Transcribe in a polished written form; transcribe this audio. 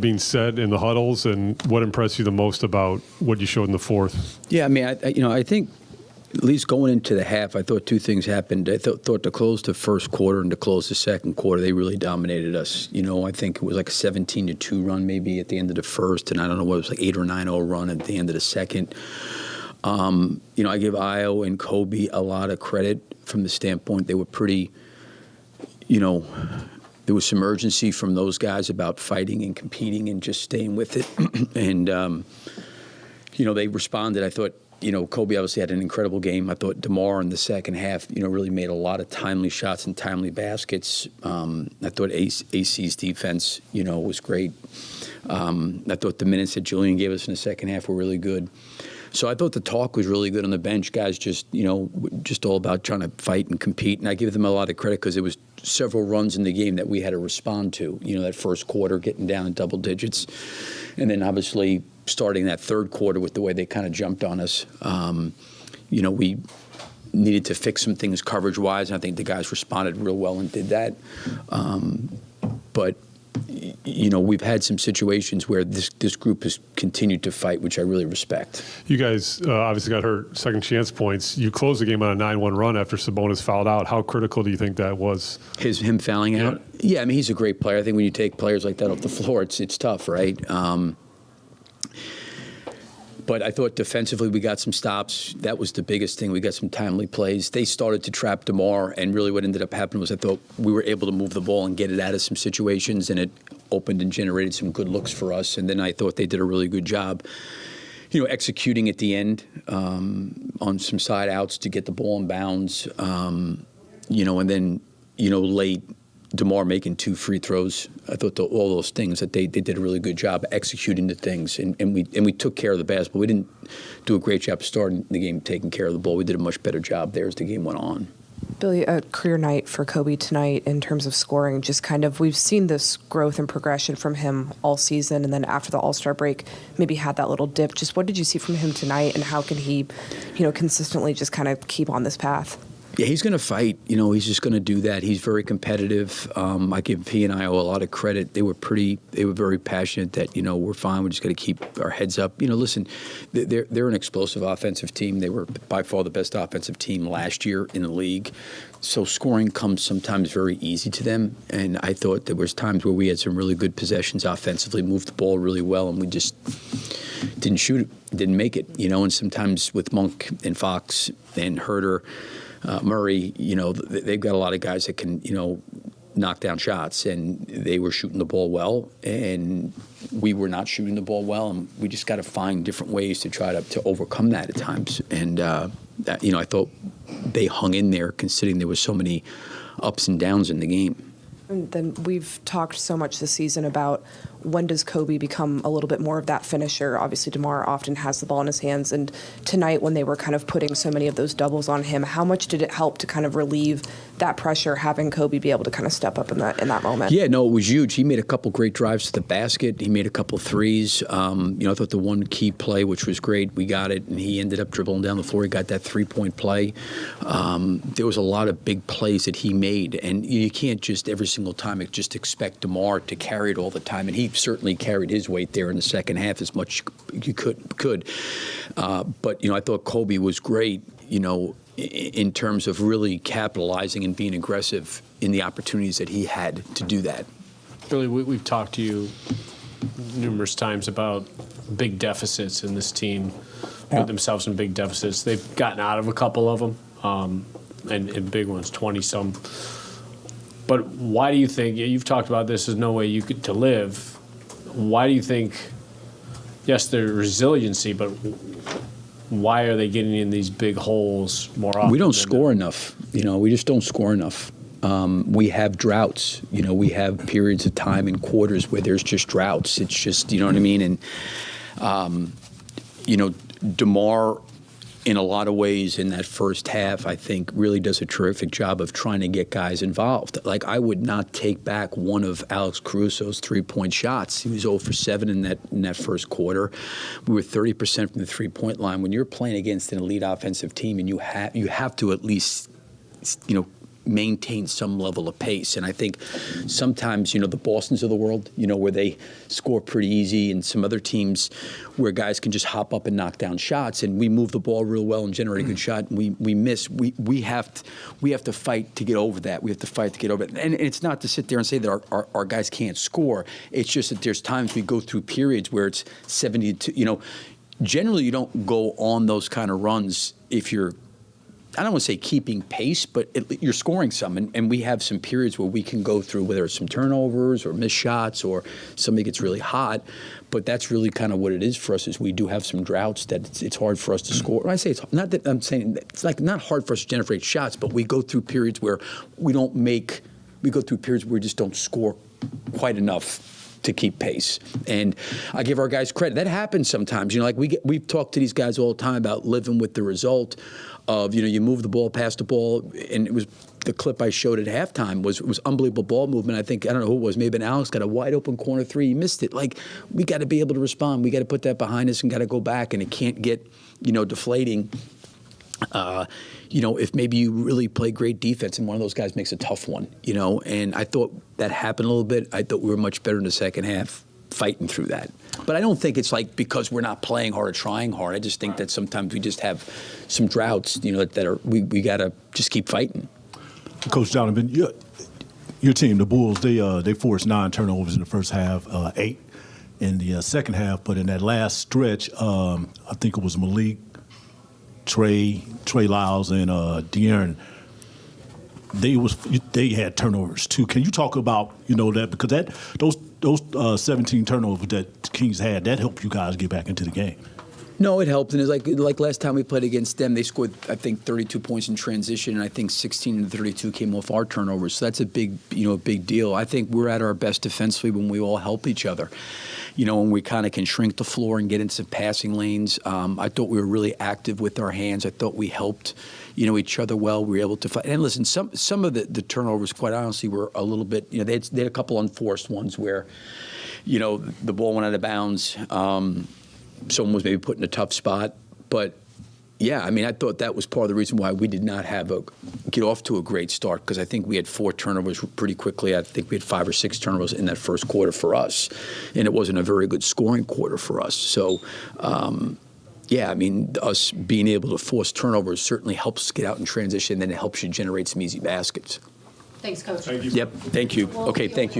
being said in the huddles, and what impressed you the most about what you showed in the fourth? Yeah, I mean, I think at least going into the half, I thought two things happened. I thought to close the first quarter and to close the second quarter, they really dominated us. I think it was like a 17-2 run maybe at the end of the first, and I don't know what it was, like 8 or 9-0 run at the end of the second. I give Io and Coby a lot of credit from the standpoint they were pretty, there was some urgency from those guys about fighting and competing and just staying with it. And, they responded. I thought, Coby obviously had an incredible game. I thought DeMar in the second half, really made a lot of timely shots and timely baskets. I thought AC's defense, was great. I thought the minutes that Julian gave us in the second half were really good. So I thought the talk was really good on the bench. Guys just all about trying to fight and compete. And I give them a lot of credit because it was several runs in the game that we had to respond to. That first quarter, getting down in double digits. And then obviously starting that third quarter with the way they kind of jumped on us. We needed to fix some things coverage-wise, and I think the guys responded real well and did that. But we've had some situations where this group has continued to fight, which I really respect. You guys obviously got hurt second chance points. You closed the game on a 9-1 run after Sabonis fouled out. How critical do you think that was? Him fouling out? Yeah, I mean, he's a great player. I think when you take players like that off the floor, it's tough, right? But I thought defensively we got some stops. That was the biggest thing. We got some timely plays. They started to trap DeMar, and really what ended up happening was I thought we were able to move the ball and get it out of some situations, and it opened and generated some good looks for us. And then I thought they did a really good job, executing at the end on some side outs to get the ball in bounds, and then, late DeMar making 2 free throws. I thought all those things that they did a really good job executing the things, and we took care of the basketball. We didn't do a great job starting the game taking care of the ball. We did a much better job there as the game went on. Billy, a career night for Coby tonight in terms of scoring. Just kind of, we've seen this growth and progression from him all season, and then after the All-Star break, maybe had that little dip. Just what did you see from him tonight, and how can he, consistently just kind of keep on this path? Yeah, he's going to fight. He's just going to do that. He's very competitive. I give he and Io a lot of credit. They were very passionate that, we're fine. We're just going to keep our heads up. Listen, they're an explosive offensive team. They were by far the best offensive team last year in the league. So scoring comes sometimes very easy to them. And I thought there was times where we had some really good possessions offensively, moved the ball really well, and we just didn't shoot it, didn't make it. And sometimes with Monk and Fox and Herter, Murray, they've got a lot of guys that can, knock down shots, and they were shooting the ball well, and we were not shooting the ball well, and we just got to find different ways to try to overcome that at times. And, I thought they hung in there considering there was so many ups and downs in the game. And then we've talked so much this season about when does Coby become a little bit more of that finisher? Obviously, DeMar often has the ball in his hands. And tonight, when they were kind of putting so many of those doubles on him, how much did it help to kind of relieve that pressure, having Coby be able to kind of step up in that moment? Yeah, no, it was huge. He made a couple great drives to the basket. He made a couple threes. I thought the one key play, which was great, we got it, and he ended up dribbling down the floor. He got that three-point play. There was a lot of big plays that he made, and you can't just every single time just expect DeMar to carry it all the time, and he certainly carried his weight there in the second half as much as you could. But I thought Coby was great, in terms of really capitalizing and being aggressive in the opportunities that he had to do that. Billy, we've talked to you numerous times about big deficits, and this team put themselves in big deficits. They've gotten out of a couple of them, and big ones, 20-some. But why do you think, you've talked about this, there's no way you could to live. Why do you think, yes, there's resiliency, but why are they getting in these big holes more often? We don't score enough. We just don't score enough. We have droughts. We have periods of time in quarters where there's just droughts. It's just, you know what I mean? And, DeMar, in a lot of ways in that first half, I think really does a terrific job of trying to get guys involved. Like, I would not take back one of Alex Caruso's three-point shots. He was 0 for 7 in that first quarter. We were 30% from the three-point line. When you're playing against an elite offensive team and you have to at least, maintain some level of pace. And I think sometimes, the Bostons of the world, where they score pretty easy, and some other teams where guys can just hop up and knock down shots, and we move the ball real well and generate a good shot, and we miss. We have to fight to get over that. We have to fight to get over it. And it's not to sit there and say that our guys can't score. It's just that there's times we go through periods where it's 72, generally you don't go on those kind of runs if you're, I don't want to say keeping pace, but you're scoring some. And we have some periods where we can go through, whether it's some turnovers or missed shots or somebody gets really hot. But that's really kind of what it is for us, is we do have some droughts that it's hard for us to score. When I say it's not that I'm saying it's like not hard for us to generate shots, but we go through periods where we go through periods where we just don't score quite enough to keep pace. And I give our guys credit. That happens sometimes. We've talked to these guys all the time about living with the result of, you move the ball, pass the ball, and it was the clip I showed at halftime was unbelievable ball movement. I don't know who it was, maybe Alex got a wide open corner three, he missed it. We got to be able to respond. We got to put that behind us and got to go back, and it can't get, deflating. If maybe you really play great defense and one of those guys makes a tough one, and I thought that happened a little bit. I thought we were much better in the second half fighting through that. But I don't think it's because we're not playing hard or trying hard. I just think that sometimes we just have some droughts, that are, we got to just keep fighting. Coach Donovan, your team, the Bulls, they forced 9 turnovers in the first half, 8 in the second half. But in that last stretch, I think it was Malik, Trey Lyles, and De'Aaron. They had turnovers too. Can you talk about that, because those 17 turnovers that the Kings had, that helped you guys get back into the game? No, it helped, and it's like last time we played against them, they scored, I think, 32 points in transition, and I think 16 and 32 came off our turnovers. So that's a big deal. I think we're at our best defensively when we all help each other. When we kind of can shrink the floor and get into passing lanes. I thought we were really active with our hands. I thought we helped, each other well. We were able to fight. And listen, some of the turnovers, quite honestly, were a little bit. They had a couple unforced ones where, the ball went out of bounds. Someone was maybe put in a tough spot. But, yeah, I thought that was part of the reason why we did not get off to a great start, because I think we had 4 turnovers pretty quickly. I think we had 5 or 6 turnovers in that first quarter for us, and it wasn't a very good scoring quarter for us. So, us being able to force turnovers certainly helps get out in transition, and then it helps you generate some easy baskets. Thanks, Coach. Thank you. Yep, thank you. Okay, thank you.